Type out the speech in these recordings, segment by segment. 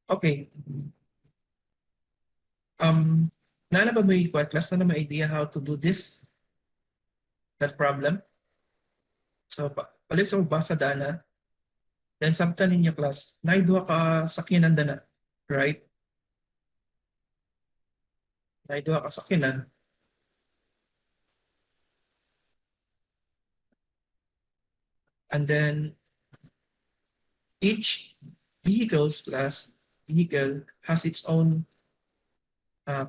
Okay. Nana ba may class na may idea how to do this? That problem? So, palit sa magbasa dana, then samtang ninyo class, naidwa ka sakinan dana, right? Naidwa ka sakinan. And then, each vehicle has its own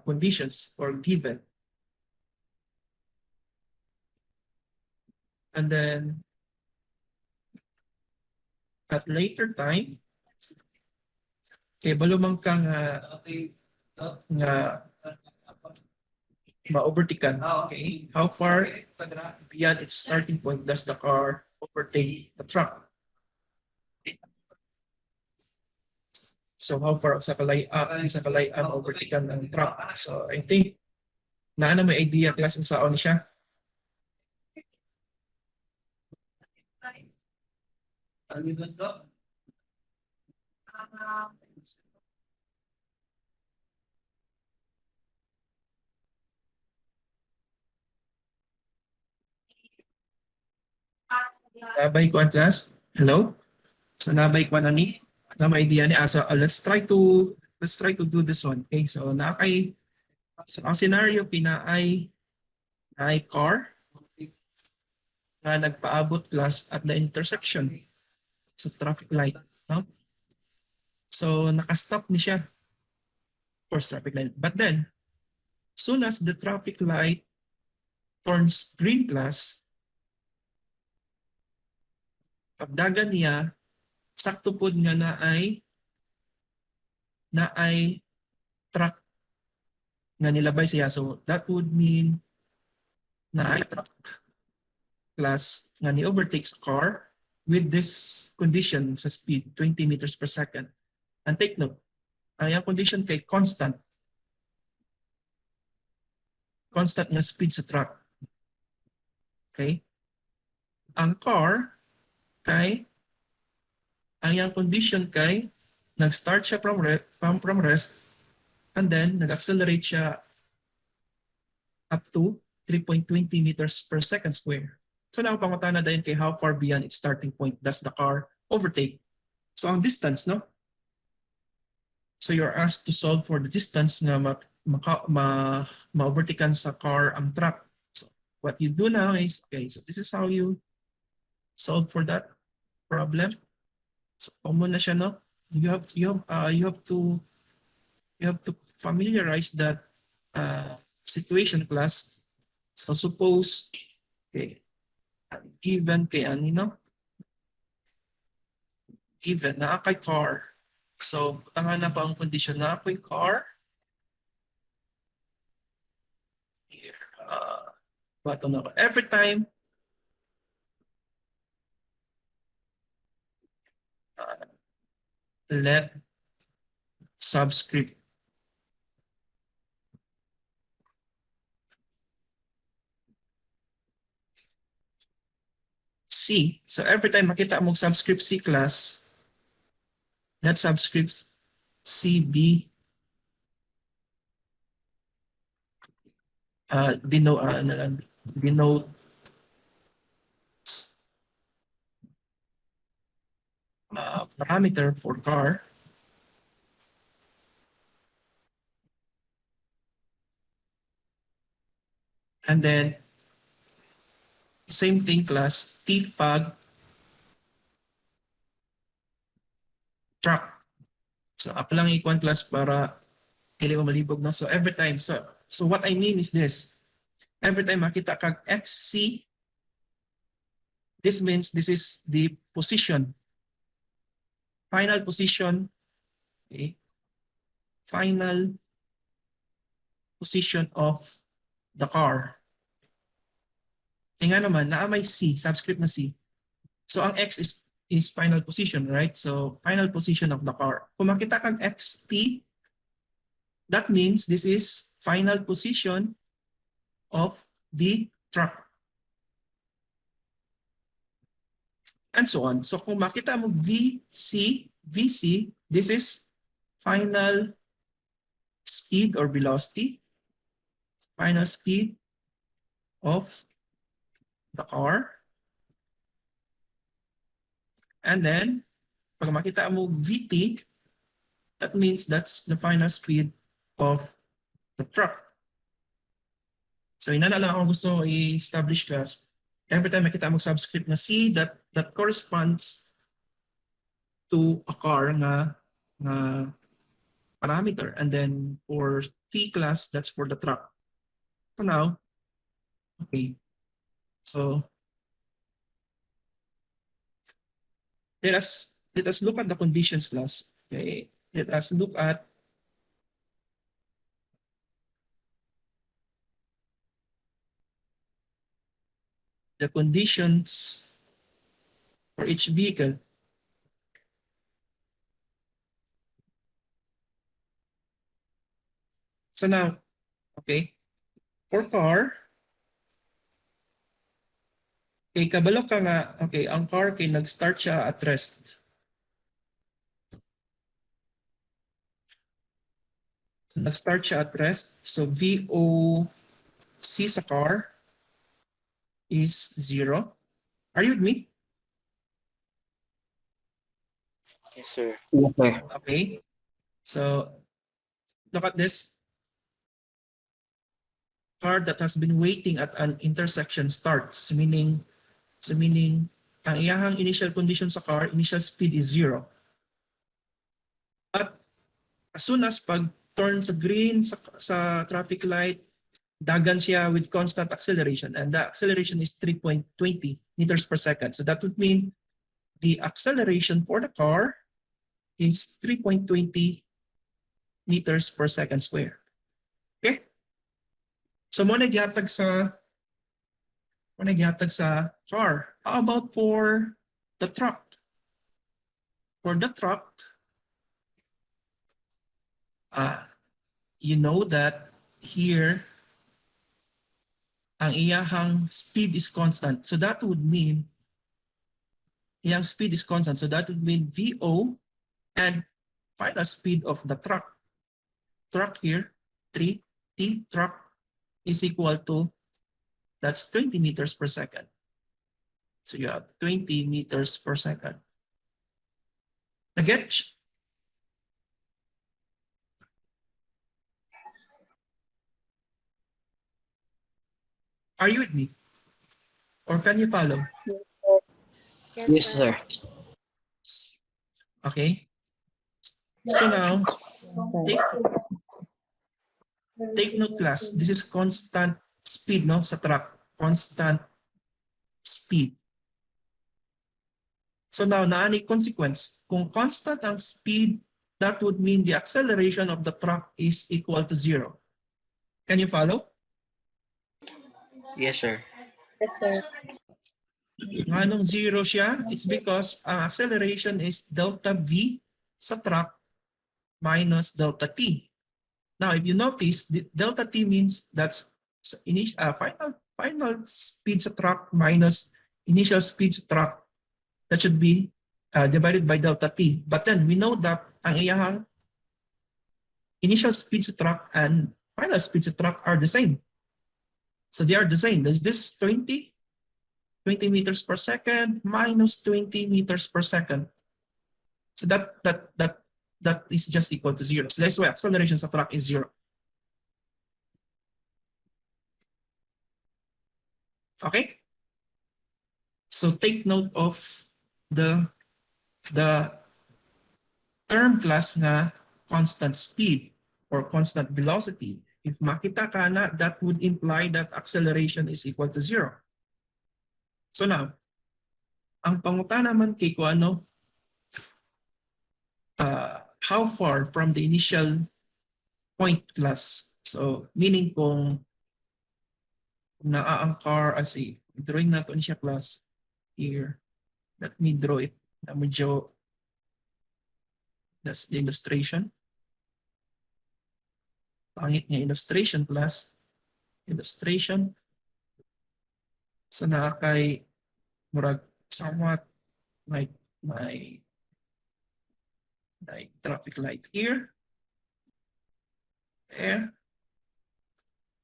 conditions or given. And then, at later time, kay balumang ka nga ma-overtaken. Okay? How far beyond its starting point does the car overtake the truck? So how far sa kalayaan overtaken ng truck? So I think na may idea class kung saan siya. Nabay ko ang class. Hello? So nabay ko na ni. Na may idea ni asa. Let's try to do this one. Okay? So ang scenario ay car na nagpaabot class at the intersection sa traffic light, no? So naka-stop ni siya for traffic light. But then soon as the traffic light turns green class, pagdagan niya sakto pod nga na ay truck nga nilabay siya. So that would mean na ay truck class nga ni overtakes car with this condition sa speed 20 meters per second. And take note, ang condition kay constant nga speed sa truck. Okay? Ang car kay ang condition kay nag-start siya from rest and then nag-accelerate siya up to 3.20 meters per second square. So now pangutana dayon kay how far beyond its starting point does the car overtake? So ang distance, no? So you're asked to solve for the distance na ma-overtaken sa car ang truck. So what you do now is, okay, so this is how you solve for that problem. So common na siya, no? You have to familiarize that situation class. So suppose, okay, given kay ano, no? Given na kay car. So tangan na pa ang condition na ako'y car. Here, button na every time let subscript C. So every time makita mo subscript C class, let subscript C be denote parameter for car. And then same thing class T pag truck. So up lang ikuan class para dili mo malibog na. So every time, so what I mean is this. Every time makita kag XC, this means this is the position. Final position, okay? Final position of the car. Nga naman, may C, subscript na C. So ang X is final position, right? So final position of the car. Kung makita kang XT, that means this is final position of the truck. And so on. So kung makita mo VC, this is final speed or velocity, final speed of the car. And then, pag makita mo VT, that means that's the final speed of the truck. So inana lang ako gusto i-establish class. Every time makita mo subscript na C, that corresponds to a car na parameter. And then for T class, that's for the truck. So now, okay. So let us look at the conditions class. Okay. Let us look at the conditions for each vehicle. So now, okay, for car, okay, kabalo ka nga, okay, ang car kay nag-start siya at rest. Nag-start siya at rest. So VOC sa car is 0. Are you with me? Yes, sir. Yes, sir. Okay. So look at this. Car that has been waiting at an intersection starts, meaning ang iyahang initial condition sa car, initial speed is 0. At as soon as pag turn sa green sa traffic light, dagan siya with constant acceleration, and the acceleration is 3.20 meters per second. So that would mean the acceleration for the car is 3.20 meters per second square. Okay? So mo nagyatag sa car. How about for the truck? For the truck, you know that here ang iyahang speed is constant. So that would mean iyang speed is constant. So that would mean VO and final speed of the truck here, 3T truck is equal to, that's 20 meters per second. So you have 20 meters per second. Nag-get? Are you with me? Or can you follow? Yes, sir. Yes, sir. Okay. So now, take note class. This is constant speed, no? Sa truck. Constant speed. So now, naani consequence. Kung constant ang speed, that would mean the acceleration of the truck is equal to 0. Can you follow? Yes, sir. Yes, sir. Anong 0 siya? It's because ang acceleration is delta V sa truck minus delta T. Now, if you notice, delta T means that's final speed sa truck minus initial speed sa truck. That should be divided by delta T. But then we know that ang iyahang initial speed sa truck and final speed sa truck are the same. So they are the same. There's this 20 meters per second minus 20 meters per second. So that is just equal to 0. So that's why acceleration sa truck is 0. Okay? So take note of the term class na constant speed or constant velocity. If makita ka na, that would imply that acceleration is equal to 0. So now, ang panguta naman kay kung ano, how far from the initial point class. So meaning kung naa ang car, say, drawing nato siya class here. Let me draw it na medyo, that's the illustration. Pangit niya illustration class. Illustration. So na kay murag somewhat like my traffic light here. air.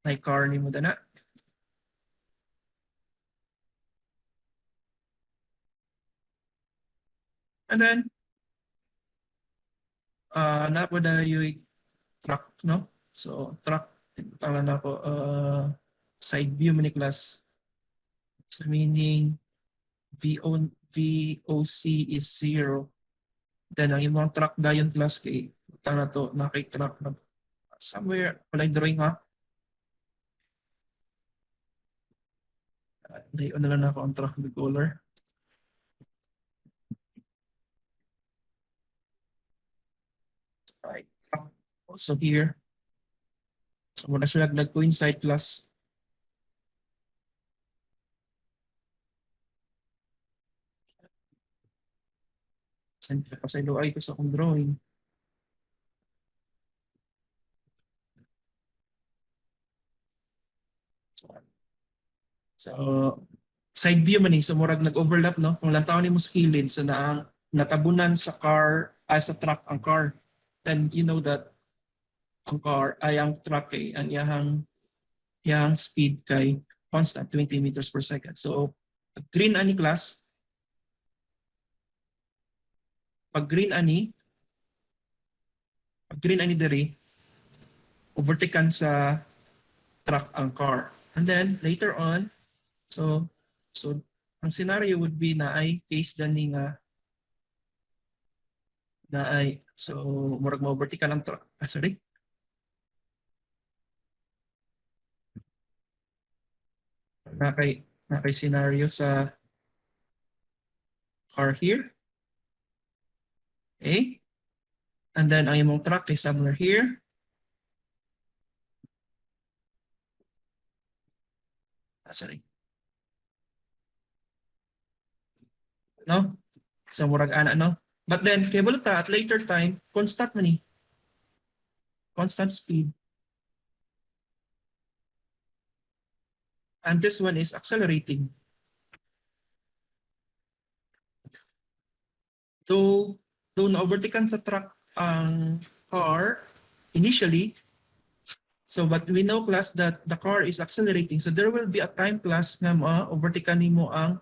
May car ni mo dana. And then, na po na yung truck, no? So, truck, tala na ko, side view mo ni class. So, meaning, VOC is 0. Then, ang imong truck dayon class kay, tala to, nakay-truck na somewhere, wala yung drawing ha? Dayon na lang ako ang truck with color. Right. Also here, so muna siya nag-coincide class. Saan pa sa ilo ay ko sa akong drawing. So, side view man so murag nag-overlap, no? Kung lang taon ni mo sa kilid, so na natabunan sa car, sa truck ang car. Then you know that ang car ay ang truck kay ang iyang speed kay constant 20 meters per second. So green ani class, pag green ani diri, overtaken sa truck ang car. And then later on, so ang scenario would be na ay case gani nga na ay so murag ma-overtaken ang truck. Sorry. Na kay scenario sa car here. Okay? And then ang imong truck is somewhere here. Sorry. No? So murag ana, no? But then kay ta at later time constant man ni. Constant speed. And this one is accelerating. Though na-overtaken sa truck ang car initially, so but we know class that the car is accelerating. So there will be a time class nga ma-overtaken nimo ang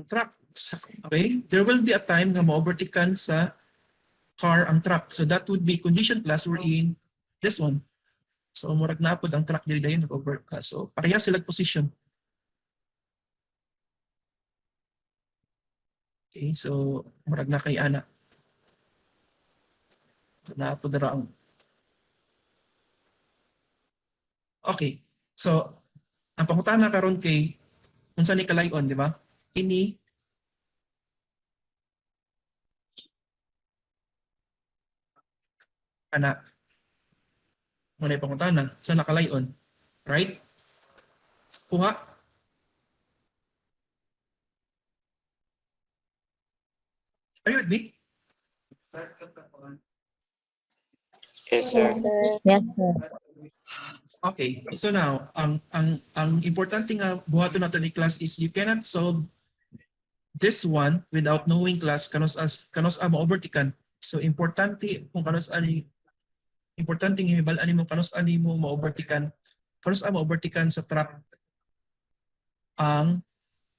truck. Okay? There will be a time na ma-overtaken sa car ang truck. So that would be condition class wherein this one. So murag na pod ang truck diri dayon nag-over. So pareha sila position. Okay, so murag na kay ana. So na pod dara ang. Okay. So ang pangutana karon kay unsa ni kalayon, di ba? Ini ana muna pangutana sa nakalayon, right? Kuha. Are you with me? Yes, sir. Yes, sir. Okay, so now ang importante nga buhaton nato ni class is you cannot solve this one without knowing class kanos ma-overtaken. So importante kung kanos ani importante nga hibal-an mo kanos ani mo ma-overtaken. Kanos ma-overtaken sa truck ang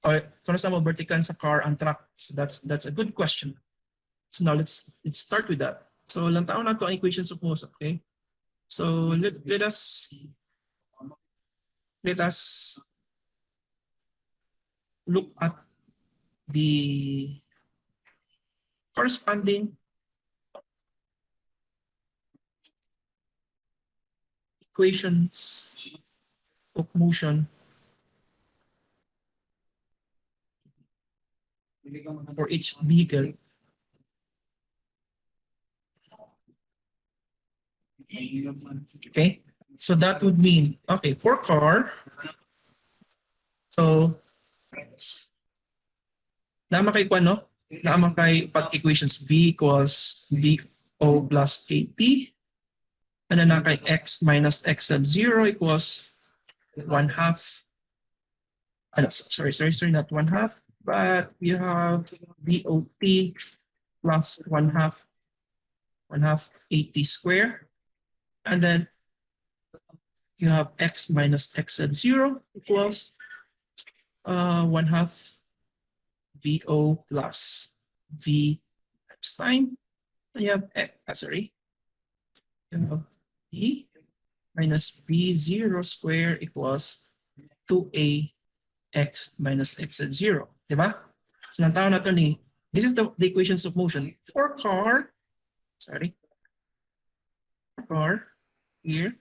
or kanos ma-overtaken sa car ang truck. So that's a good question. So now let's start with that. So lang taon nato ang equations of Mohs, okay? So let us look at the corresponding equations of motion for each vehicle. Okay, so that would mean, okay, for car, so naman kay no? Naman kay pag equations V equals VO plus AP, and then kay X minus X sub 0 equals 1/2. Sorry, not 1/2. but you have BOT plus 1/2 AT square, and then you have x minus x sub 0 equals 1/2 VO plus V times time. And you have you have E minus B0 square equals 2A x minus x sub 0. Diba? So nataon na to ni, this is the equations of motion. For car here.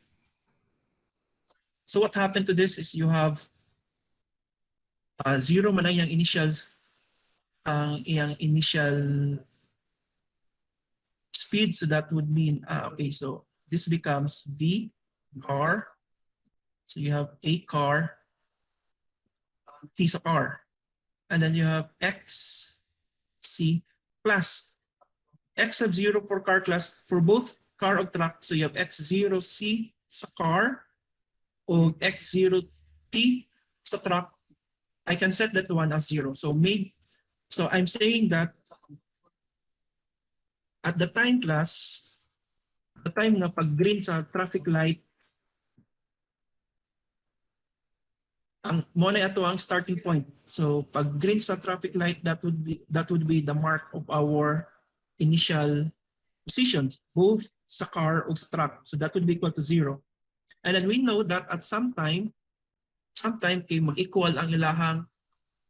So what happened to this is you have 0 man ang iyang initial speed. So that would mean, okay, so this becomes V car. So you have A car, T sa car. And then you have X C plus X sub 0 for car class for both car or truck. So you have X0 C sa car or X0 T sa truck. I can set that one as 0. So I'm saying that at the time class, the time na pag green sa traffic light, mo na ito ang starting point. So pag green sa traffic light, that would be the mark of our initial positions, both sa car o sa truck. So that would be equal to 0. And then we know that at sometime kay mag-equal ang ilahang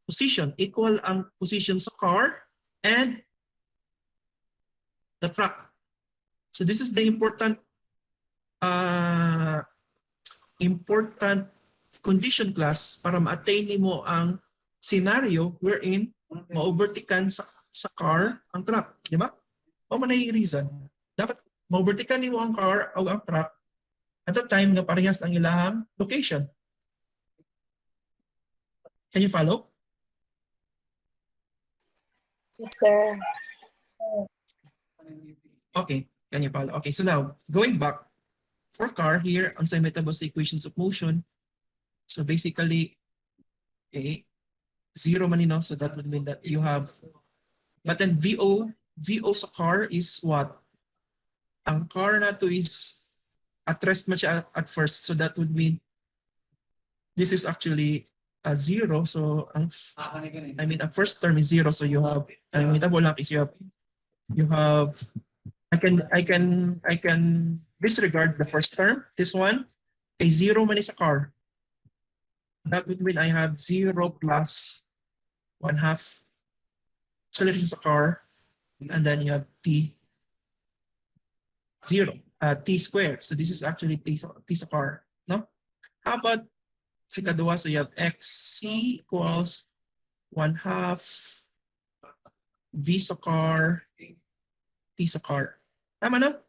position. Equal ang position sa car and the truck. So this is the important condition class para ma-attain mo ang scenario wherein ma-overtaken sa car ang truck, di ba? O man yung reason. Dapat ma-overtaken mo ang car o ang truck at the time nga parehas ang ilahang location. Can you follow? Yes, sir. Okay, can you follow? Okay, so now going back for car here on symmetrical equations of motion. So basically, okay, 0 man so that would mean that you have, but then VO sa car is what? Ang car na to is at rest man siya at first, so that would mean this is actually a 0. So ang first term is 0. So you have, you have I can disregard the first term. This one, a 0 man is a car. That would mean I have 0 plus 1/2 acceleration sa car, and then you have T squared. So this is actually T sa car, no? How about sa kadua? So you have XC equals 1/2 V sa car, T sa car. Tama na?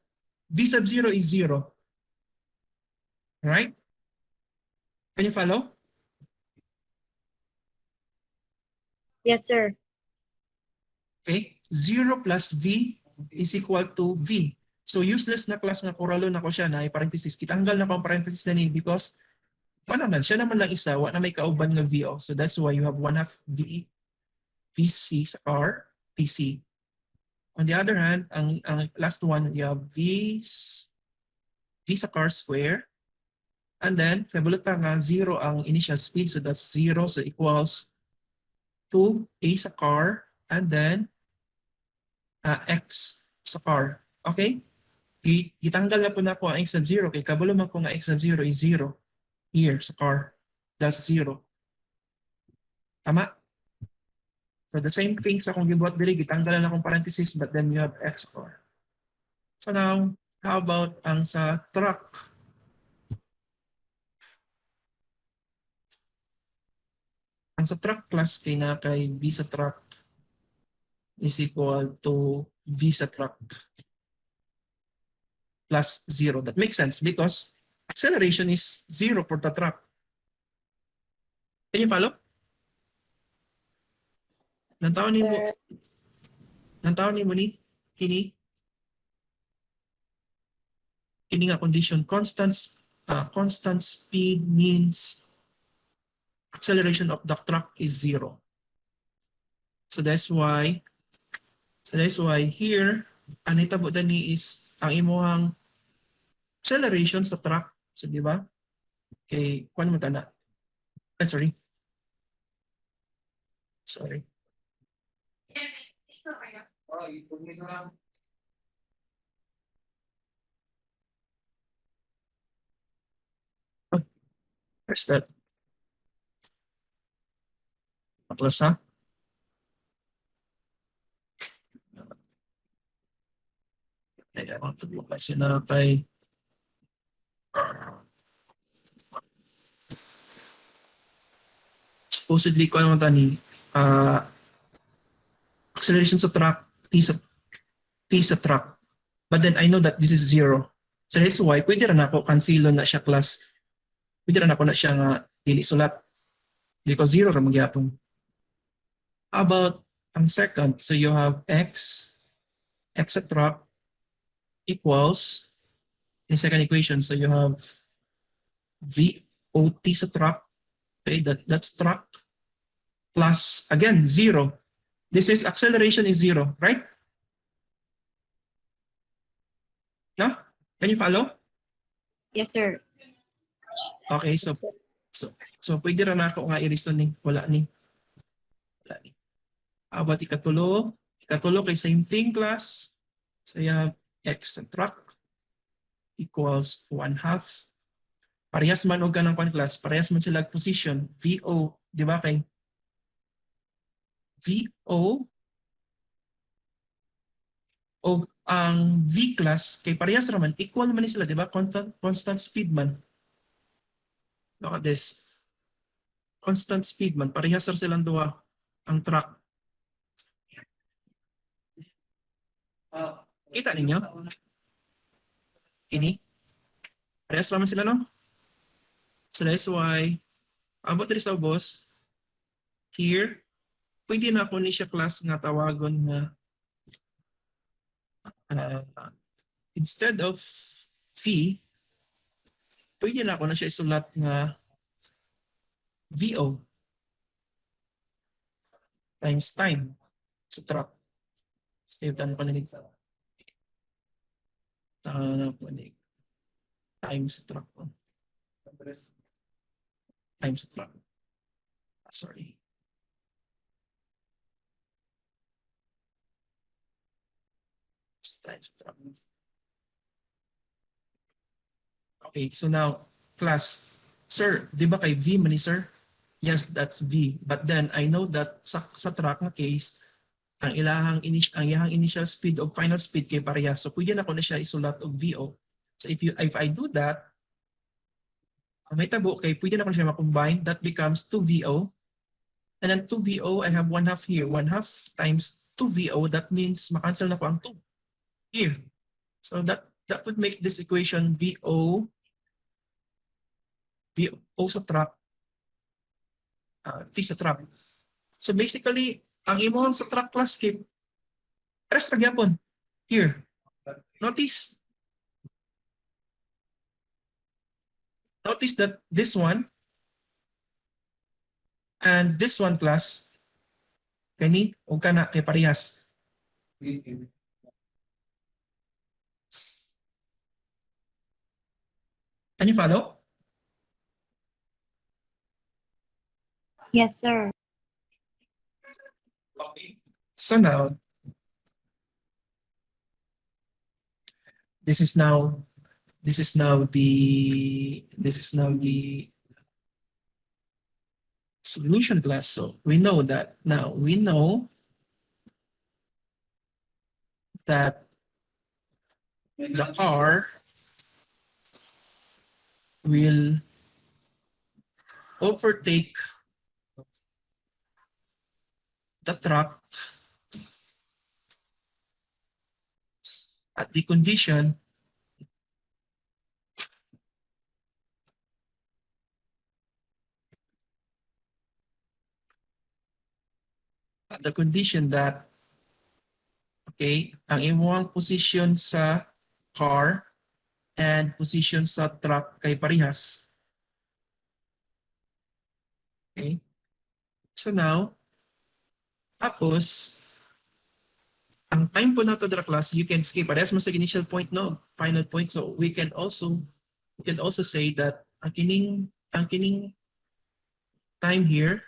V sub 0 is 0. Right? Can you follow? Yes, sir. Okay, 0 plus V is equal to V. So useless na class nga koralo na ko siya na parenthesis. Kitanggal na ko ang parenthesis na ni because siya naman lang isa, wala na may kauban nga VO. So that's why you have 1/2 VC sa R, PC. On the other hand, ang last one, you have V sa car square. And then, kabulutan nga 0 ang initial speed. So that's 0. So equals 2A sa car. And then, X sa car. Okay? Itanggal na po na po ang X sub 0. Kaya kabulo man ko nga X sub 0 is 0. Here sa car. That's 0. Tama? So the same thing sa kung gibuhat dili, gitanggal na akong parenthesis, but then you have X car. So now, how about ang sa truck? Ang sa truck class kay na kay V sa truck is equal to V sa truck plus 0. That makes sense because acceleration is 0 for the truck. Can you follow? Nantaon ni mo ni kini nga condition, constant speed means acceleration of the truck is 0. So that's why here ang hitabo dani is ang imong acceleration sa track. So di ba? Kay kuan mo tana. Sorry. Where's that? Atlas ha? I want to look kasi na kay supposedly ko ano tani acceleration sa track t sa track, but then I know that this is 0, so that's why pwede rin ako cancelo na siya class, pwede rin ako na siya nga dili sulat because 0 ra magyapon. How about ang second? So you have x sa track equals in second equation, so you have VOT sa track, okay, that's track plus again 0. This is acceleration is 0, right? No? Can you follow? Yes, sir. Okay, so Yes, sir. so pwede ra na ako nga i-reason ni wala ni. How about ikatulo? Ikatulo kay same thing class. So you have x sa track equals 1/2. Parehas man og kanang class, parehas man sila position. VO, di ba kay VO o ang V class kay parehas raman equal man ni sila, di ba? Constant speed man. Look at this. Constant speed man, parehas ra silang duha ang track. Kita ninyo? Ini? Parehas raman sila, no? So that's why, abot rin sa boss, here, pwede na ako ni siya class nga tawagon nga instead of V, pwede na ako na siya isulat nga VO times time sa track. Save tan ko na nito. Time sa track. Time sa track. Sorry. Time sa track. Okay, so now, class. Sir, di ba kay V man ni sir? Yes, that's V. But then, I know that sa track na case, ang iyang initial speed o final speed kay parehas. So, pwede na ko na siya isulat og VO. So, if I do that, may tabo kay pwede na ko siya ma-combine. That becomes 2VO. And then 2VO, I have 1/2 here. 1/2 times 2VO, that means makancel na ko ang 2 here. So, that would make this equation VO sa track, T sa track. So basically, ang imong sa track class skip, rest ra gyapon. Here. Notice that this one and this one class kani o kana kay parehas. Can you follow? Yes, sir. Okay. So now, this is now the solution class. So we know that now. We know that the car will overtake the truck at the condition that okay, ang imong position sa car and position sa truck kay parehas. Okay? So now, Tapos, ang time po nato dra class, you can skip. Parehas mo sa initial point, no? Final point. So we can also say that ang kining time here,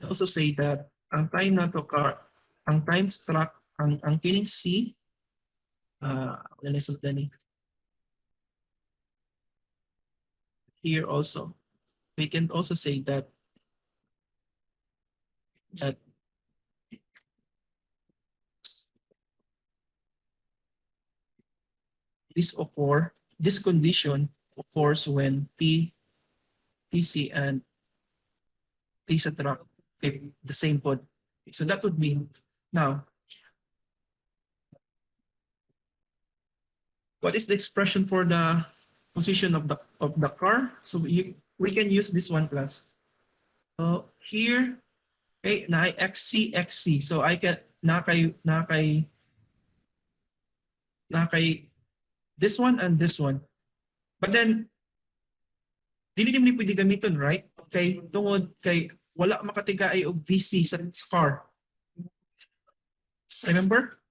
also say that ang time nato ang time track, ang kining C, gani. Here also, we can also say that this condition occurs when TC and T sa track the same pod. So that would mean now, what is the expression for the position of the car? So we can use this one class. So here, okay, na XC. So I can na kay this one and this one. But then dili ni pwede gamiton, right? Okay, tungod kay wala makatigaay og DC sa car. Remember?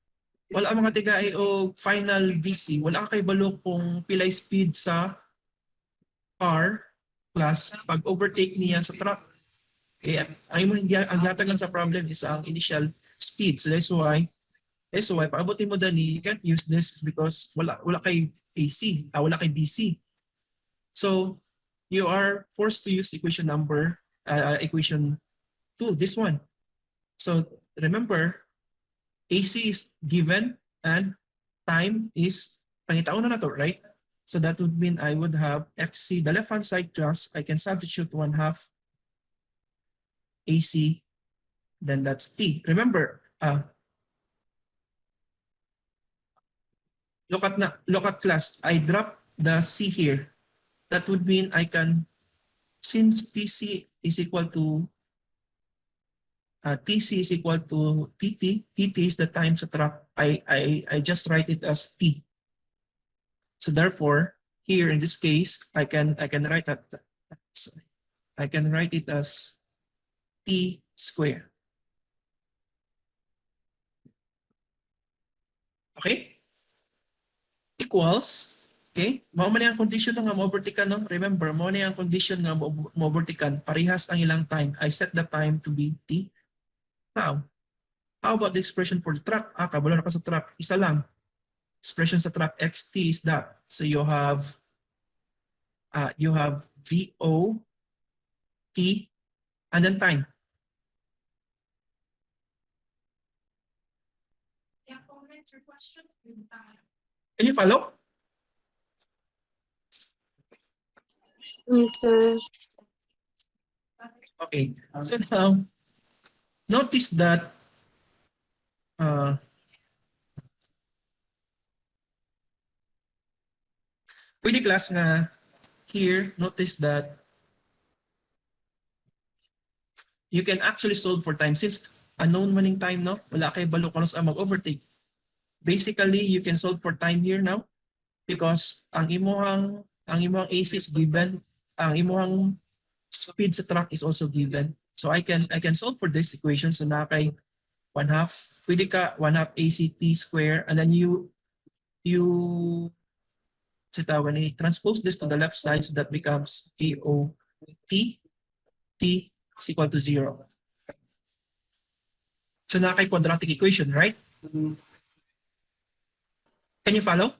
Wala mga tigaay og final DC. Wala kay balo kung pilay speed sa car plus pag overtake niya sa truck. Okay, ang hatag lang sa problem is ang initial speed. So that's why paabotin mo dani, you can't use this because wala kay AC, wala kay DC. So you are forced to use equation 2, this one. So remember, AC is given and time is pangitaon na to, right? So that would mean I would have XC, the left-hand side class, I can substitute 1/2 AC, then that's T. Remember, look at class, I drop the C here. That would mean I can, since TC is equal to TC is equal to TT is the time sa track, I just write it as T. So therefore, here in this case, I can write that. I can write it as T square. Okay? Equals, okay? Mao man ang condition nga mo-overtikan, no? Remember, mao na ang condition nga mo-overtikan. Parehas ang ilang time. I set the time to be T. Now, how about the expression for the track? Kabalo na pa sa track. Isa lang. Expression sa track xt is that. So you have VO, T, and then time. Can you follow? Sir. Okay. So now, notice that pwede class nga here, notice that you can actually solve for time. Since unknown maning time, no? Wala kay balo kung sa mag-overtake. Basically, you can solve for time here now because ang imong AC is given, ang imong speed sa track is also given. So I can solve for this equation. So na kay 1/2, pwede ka 1/2 ACT square, and then you transpose this to the left side, so that becomes AOT, T is equal to 0. So na kay quadratic equation, right? Can you follow?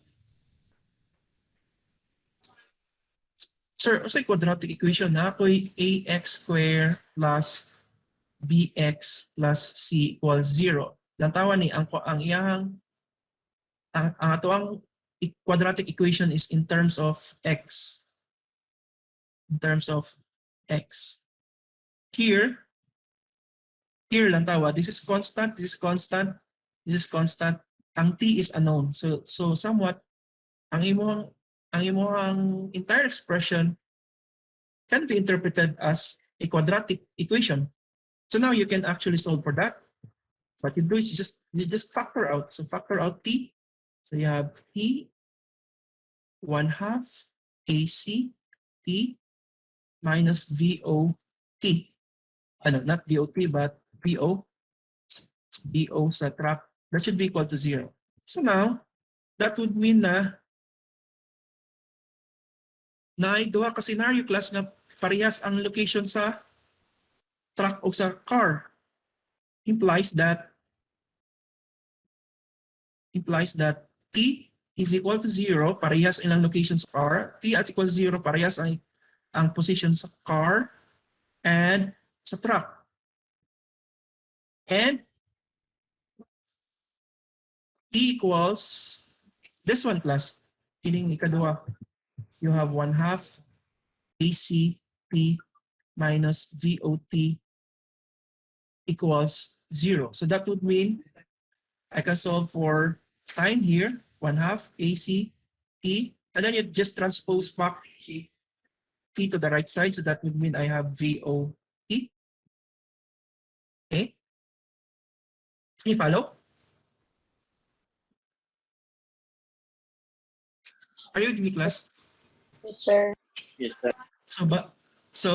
Sir, also quadratic equation na ako'y ax square plus bx plus c equals 0. Lantawan ni ang ato ang quadratic equation is in terms of x. In terms of x. Here lang tawa, this is constant, this is constant, this is constant. Ang t is unknown. So somewhat ang imong entire expression can be interpreted as a quadratic equation. So now you can actually solve for that. What you do is you just factor out. So factor out t. So you have t 1/2 AC t minus VOT. Not VOT, but VO, VO sa track, that should be equal to 0. So now, that would mean na duha ka scenario class nga parehas ang location sa truck o sa car. Implies that T is equal to 0, parehas ilang location sa car. T at equal to 0, parehas ang position sa car and sa truck. And T equals this one class. Kining ikaduha. You have 1/2 AC P minus VOT equals 0. So that would mean I can solve for time here, 1/2 AC P, and then you just transpose back P to the right side. So that would mean I have VOT. Okay. Can you follow? Are you with me, class? Yes, sir. Yes, sir. So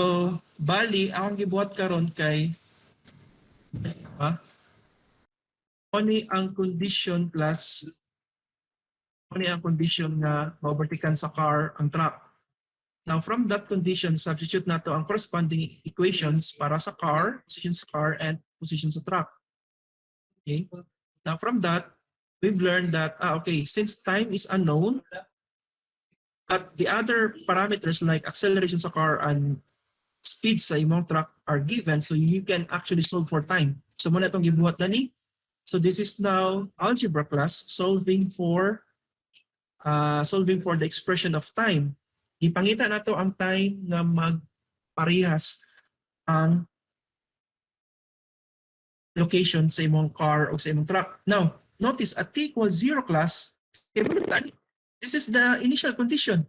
bali akong gibuhat karon kay oni ang condition plus oni ang condition na maovertaken sa car ang truck. Now from that condition, substitute nato ang corresponding equations para sa car, position sa car and position sa truck. Okay? Now from that, we've learned that okay, since time is unknown, at the other parameters like acceleration sa car and speed sa imong truck are given, so you can actually solve for time. So muna itong gibuhat na ni. So this is now algebra class solving for the expression of time. Ipangita nato ang time na magparehas ang location sa imong car o sa imong truck. Now, notice at t equals 0 class, this is the initial condition.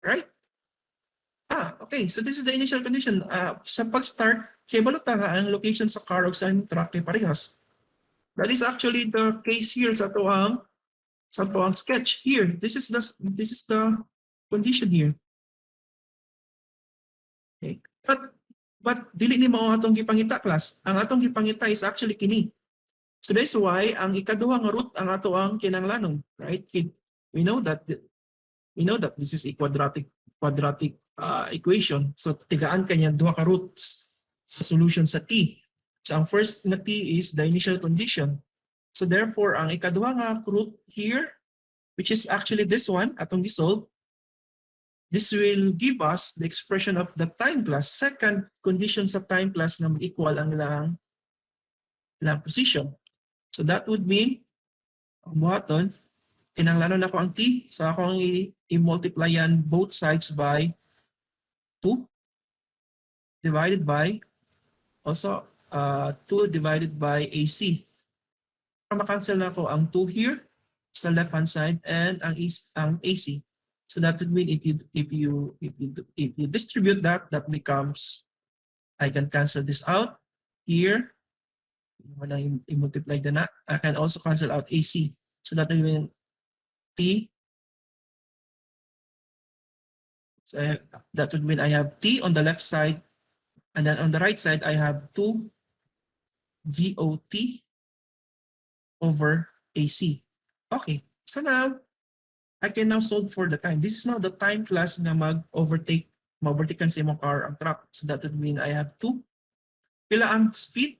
Right? Okay. So this is the initial condition. Sa pag-start, kaya nga ang location sa car o sa truck ay parehas. That is actually the case here sa tuang sketch here. This is the condition here. Okay. But dili ni mao atong gipangita class. Ang atong gipangita is actually kini. So that's why ang ikaduha nga root ang ato ang kinahanglanon, right? We know that this is a quadratic equation. So tigaan kanya duha ka roots sa solution sa t. So ang first na t is the initial condition. So therefore ang ikaduha nga root here, which is actually this one atong gisolve, this will give us the expression of the time class, second condition sa time class na equal ang ilang position. So that would mean ang buhaton kinahanglanon ako ang t, so ako ang i-multiply yan both sides by 2 divided by also 2 divided by AC. Para makancel na ako ang 2 here sa left hand side and ang AC. So that would mean if you distribute that becomes, I can cancel this out here. When I multiply na, I can also cancel out AC. So that would mean T. So that would mean I have T on the left side, and then on the right side I have 2 VOT over AC. Okay, so now I can now solve for the time. This is now the time class na ma-overtaken sa imong car ang truck. So that would mean I have 2. Pila ang speed?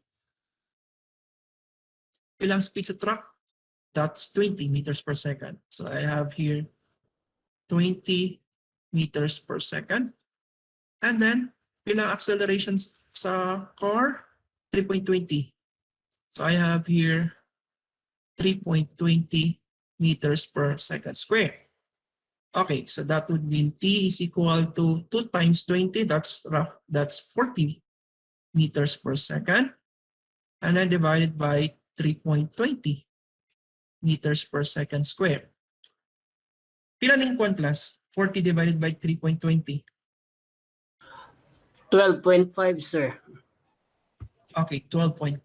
Ilang speed sa truck? That's 20 meters per second. So I have here 20 meters per second. And then, ilang accelerations sa car? 3.20. So I have here 3.20 meters per second square. Okay, so that would mean T is equal to 2 times 20, that's 40 meters per second. And then divided by 3.20 meters per second square. Pila ning kwan class? 40 divided by 3.20. 12.5, sir. Okay, 12.5.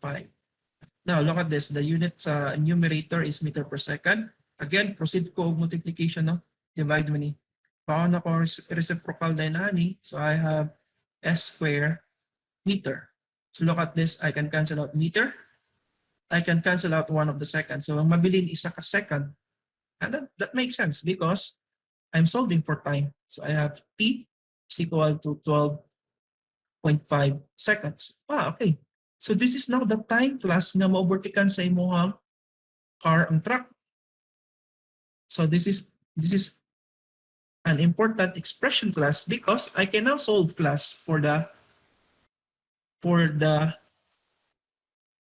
Now look at this. The unit sa numerator is meter per second. Again, proceed ko og multiplication, no? Divide mo ni. Paano ko reciprocal na ni? So I have S square meter. So look at this, I can cancel out meter. I can cancel out one of the seconds. So ang mabilin isa ka second. And that makes sense because I'm solving for time. So I have T is equal to 12.5 seconds. Okay. So this is now the time class nga maovertikan sa imong car ang truck. So this is an important expression class because I can now solve class for the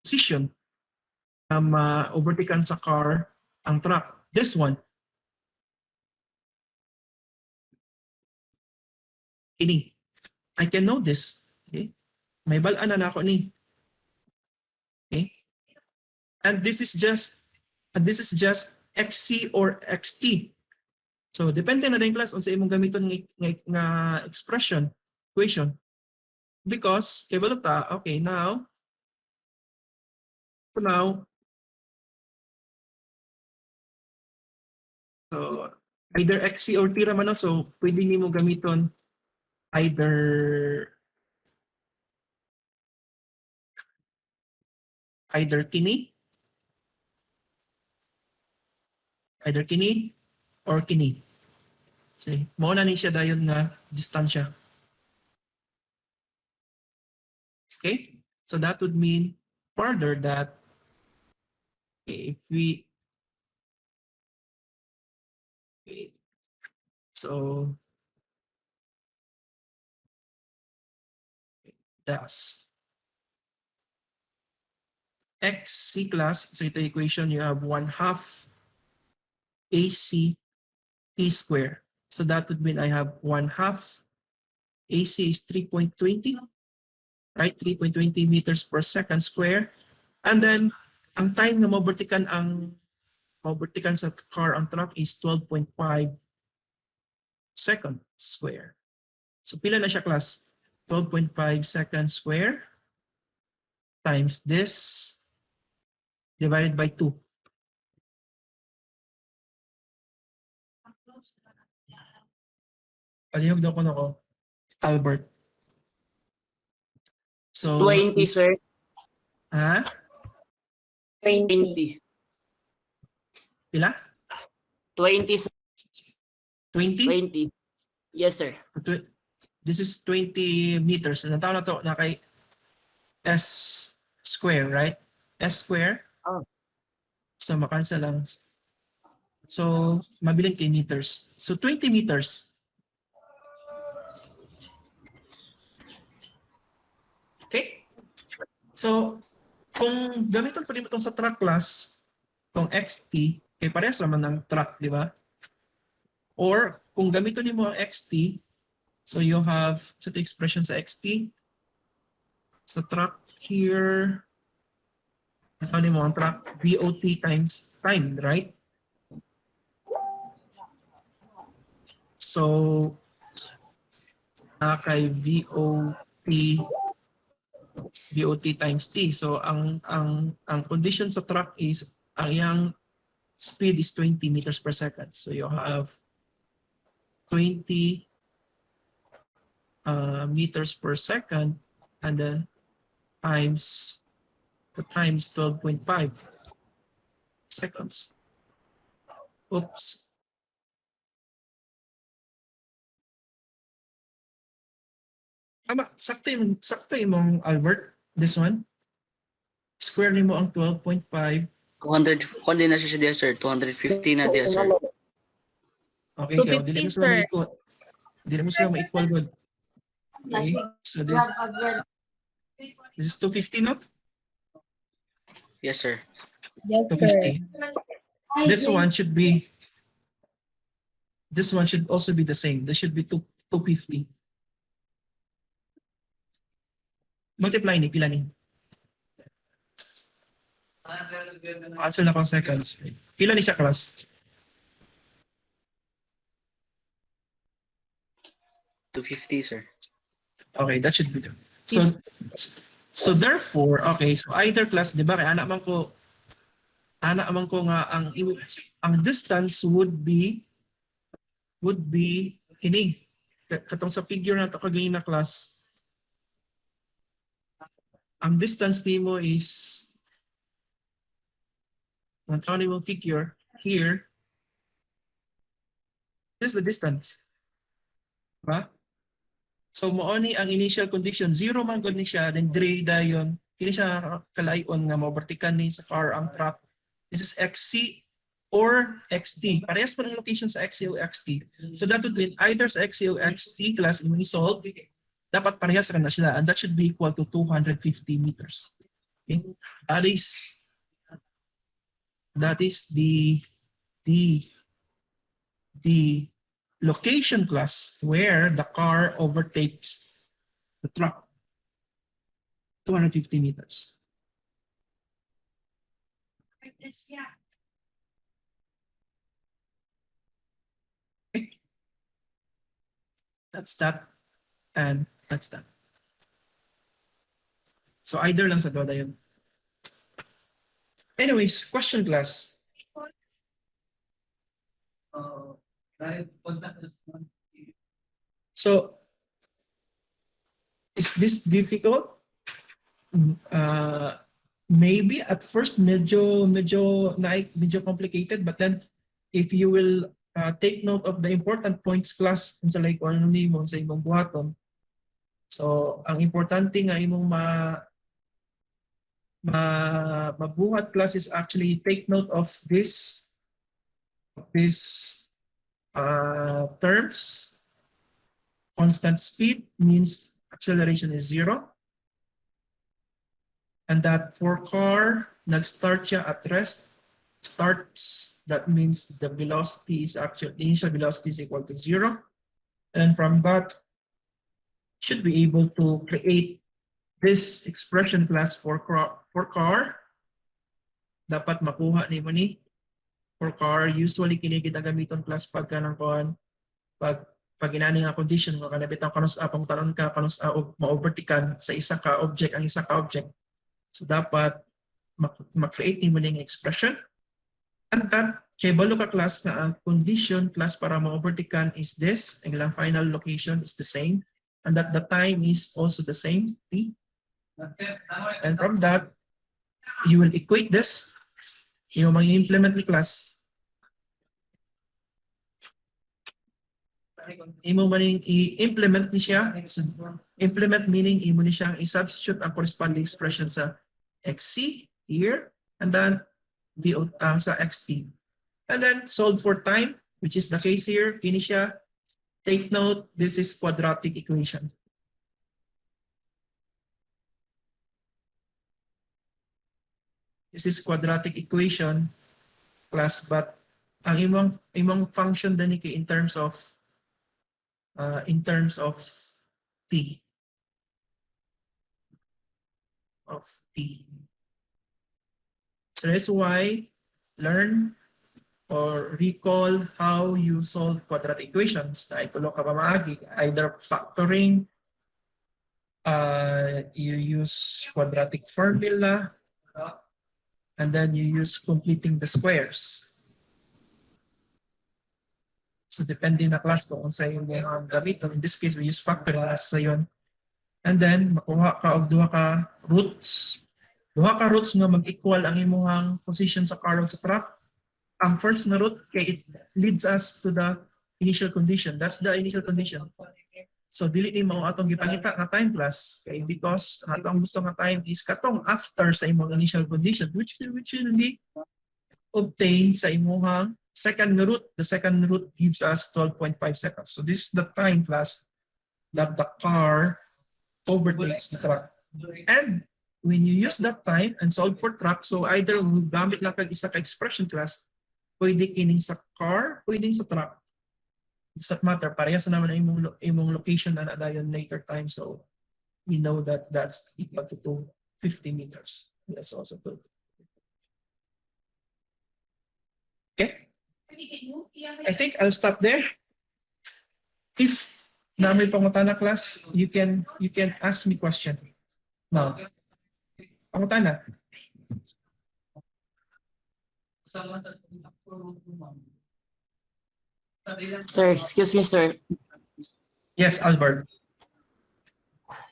position na overtaken sa car ang truck. This one. Ini. I can know this. Okay? May balaan na ako ni. Okay? And this is just XC or XT. So depende na din class unsa imong gamiton nga expression, equation. Because kay balota, okay, now so either XC or T raman, so pwede nimo gamiton either kini or kini. So, mao na ni siya dayon nga distansya. Okay? So that would mean further that if we so das XC class, so ito equation, you have 1/2 AC T square. So that would mean I have 1/2 AC is 3.20, right? 3.20 meters per second square. And then, ang time na mabertikan sa car ang truck is 12.5 seconds square. So pila na siya class? 12.5 seconds square times this divided by 2. Palihog daw ko na ko, Albert. So, 20, sir. ha? 20. 20. Pila? 20, sir. 20? 20. Yes, sir. This is 20 meters. Ang tawag na to na kay S square, right? S square. Oh. So, makansel lang. So, mabiling kay meters. So, 20 meters. Okay? So, kung gamiton pa rin itong sa truck class, itong XT, kay parehas naman ng truck, di ba? Or, kung gamiton mo ang XT, so you have sa expression sa XT, sa truck here, ano mo ang truck? BOT times time, right? So, kay VOT times T. So, ang condition sa truck is, ang iyang speed is 20 meters per second. So, you have 20 meters per second, and then times 12.5 seconds. Oops. Tama, sakto yung Albert, this one. Square nimo ang 12.5. 200, kundi na siya diya, sir. 250 na diya, sir. Okay, kaya dili mo sila ma-equal. Dili mo sila ma-equal good. Okay, so this is 250, no? Yes, sir. Yes, 250. This one should also be the same. This should be 250. Multiply ni, pila ni? Answer na kong seconds. Pila ni siya class? 250, sir. Okay, that should be there. So therefore, okay, so either class, di ba, kaya anak man ko nga ang distance would be kini katong sa figure na to kagani na class, ang distance nimo is ang countable figure here. This is the distance. Diba? So mooni ang initial condition, zero man gud ni siya, then dire dayon kini siya kalayon nga maobertikan ni sa car ang truck. This is XC or XT. Parehas pa ng location sa XC o XT. So that would mean either sa XC o XT class imong i-solve, dapat parehas ra na sila, and that should be equal to 250 meters. Okay? That is the location class where the car overtakes the truck. 250 meters. Okay. That's that, and that's that. So either lang sa doda yun. Anyways, question class. So, is this difficult? Maybe at first medyo complicated, but then if you will take note of the important points class sa like or ano nimo sa imong buhaton. So, ang importante nga imong mabuhat class is actually take note of this terms. Constant speed means acceleration is 0. And that for car, nag-start siya at rest. Starts, that means the velocity is actually, initial velocity is equal to 0. And from that, should be able to create this expression class for car. Dapat makuha ni mo ni for car. Usually, kinigit ang gamiton class pagka ng kuhan. Pag inani nga condition nga kanabitang kanus apang tanon ka kanus ma-overtikan sa isa ka object ang isa ka object. So dapat ma-create mo ning expression. And that kay balo ka class nga ang condition class para ma-overtikan is this, ang ilang final location is the same, and that the time is also the same, t. And from that, you will equate this. Yung mag-implement ni class. Imo maning i-implement ni siya. Implement meaning imo ni siyang i-substitute ang corresponding expression sa XC here and then sa XT. And then solve for time, which is the case here. Kini siya. Take note, this is quadratic equation. This is quadratic equation class, but ang imong function din ni in terms of t. So that's why learn or recall how you solve quadratic equations. Dahil tulo ka pamagi, either factoring, you use quadratic formula, and then you use completing the squares. So depende na class kung unsa yung gamiton. In this case, we use factoring as sa yun. And then, makuha ka og duha ka roots. Duha ka roots nga mag-equal ang imong position sa car sa truck. Ang first na root, kay it leads us to the initial condition. That's the initial condition. So, dili ni mao atong gipangita nga time class. Kay because ang atong gusto nga time is katong after sa imong initial condition, which will be obtained sa imong second root. The second root gives us 12.5 seconds. So, this is the time class that the car overtakes the truck. And when you use that time and solve for truck, so either gamit lang kag isa ka expression class, pwede kini sa car, pwede sa truck. It doesn't matter. Parehas naman ang imong location na nadayon later time. So we know that that's equal to 250 meters. That's also good. Okay. I think I'll stop there. If na may pangutana class, you can ask me question. Now, pangutana. Sir, excuse me, sir. Yes, Albert.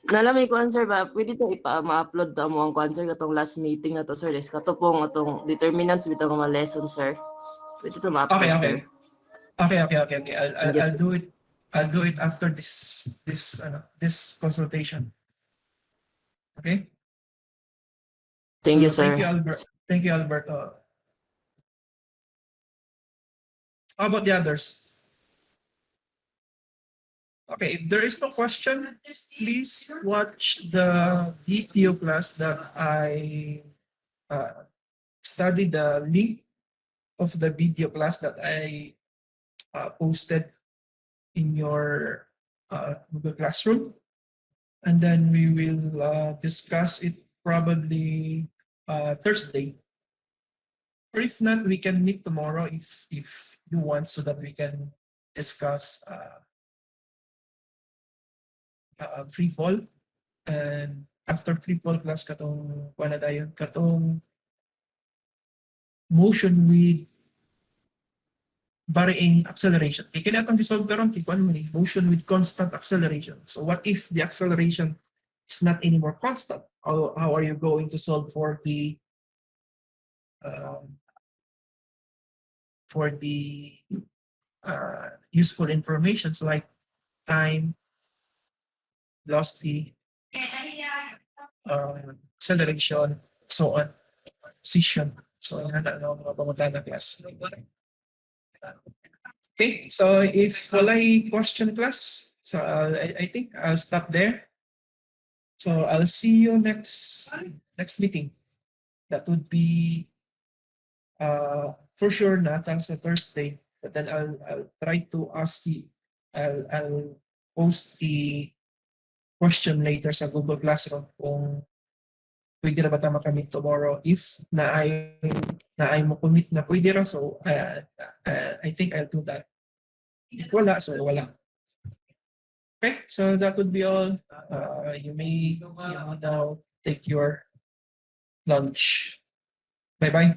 Nalamay ko answer ba? Pwede to ma-upload to mo ang answer katong last meeting na to, sir. Is kato pong atong determinants bitong mga lesson, sir. Pwede to ma-upload, Okay, sir. okay. Thank you. I'll do it. I'll do it after this consultation. Okay. Thank you, So, sir. Thank you, Albert. Thank you, Alberto. How about the others? Okay, if there is no question, please watch the video class that I studied the link of the video class that I posted in your Google Classroom. And then we will discuss it probably Thursday. Or if not, we can meet tomorrow if you want, so that we can discuss free fall. And after free fall class katong kuan na dayon katong motion with varying acceleration. Kaya kaya atong gisolve karon kay kuan mo ni motion with constant acceleration. So what if the acceleration is not anymore constant? How are you going to solve for the useful informations like time, velocity, acceleration, so on, position. So yan ang mga pangutana na class. Okay, so if walay question class, so I think I'll stop there. So I'll see you next meeting. That would be for sure not as a Thursday, but then I'll try to ask you. I'll post the question later sa Google Classroom kung pwede na ba tayo makamit tomorrow. If na ay mo commit na pwede ra, so I think I'll do that. If wala, so wala. Okay, so that would be all. You may now take your lunch. Bye-bye.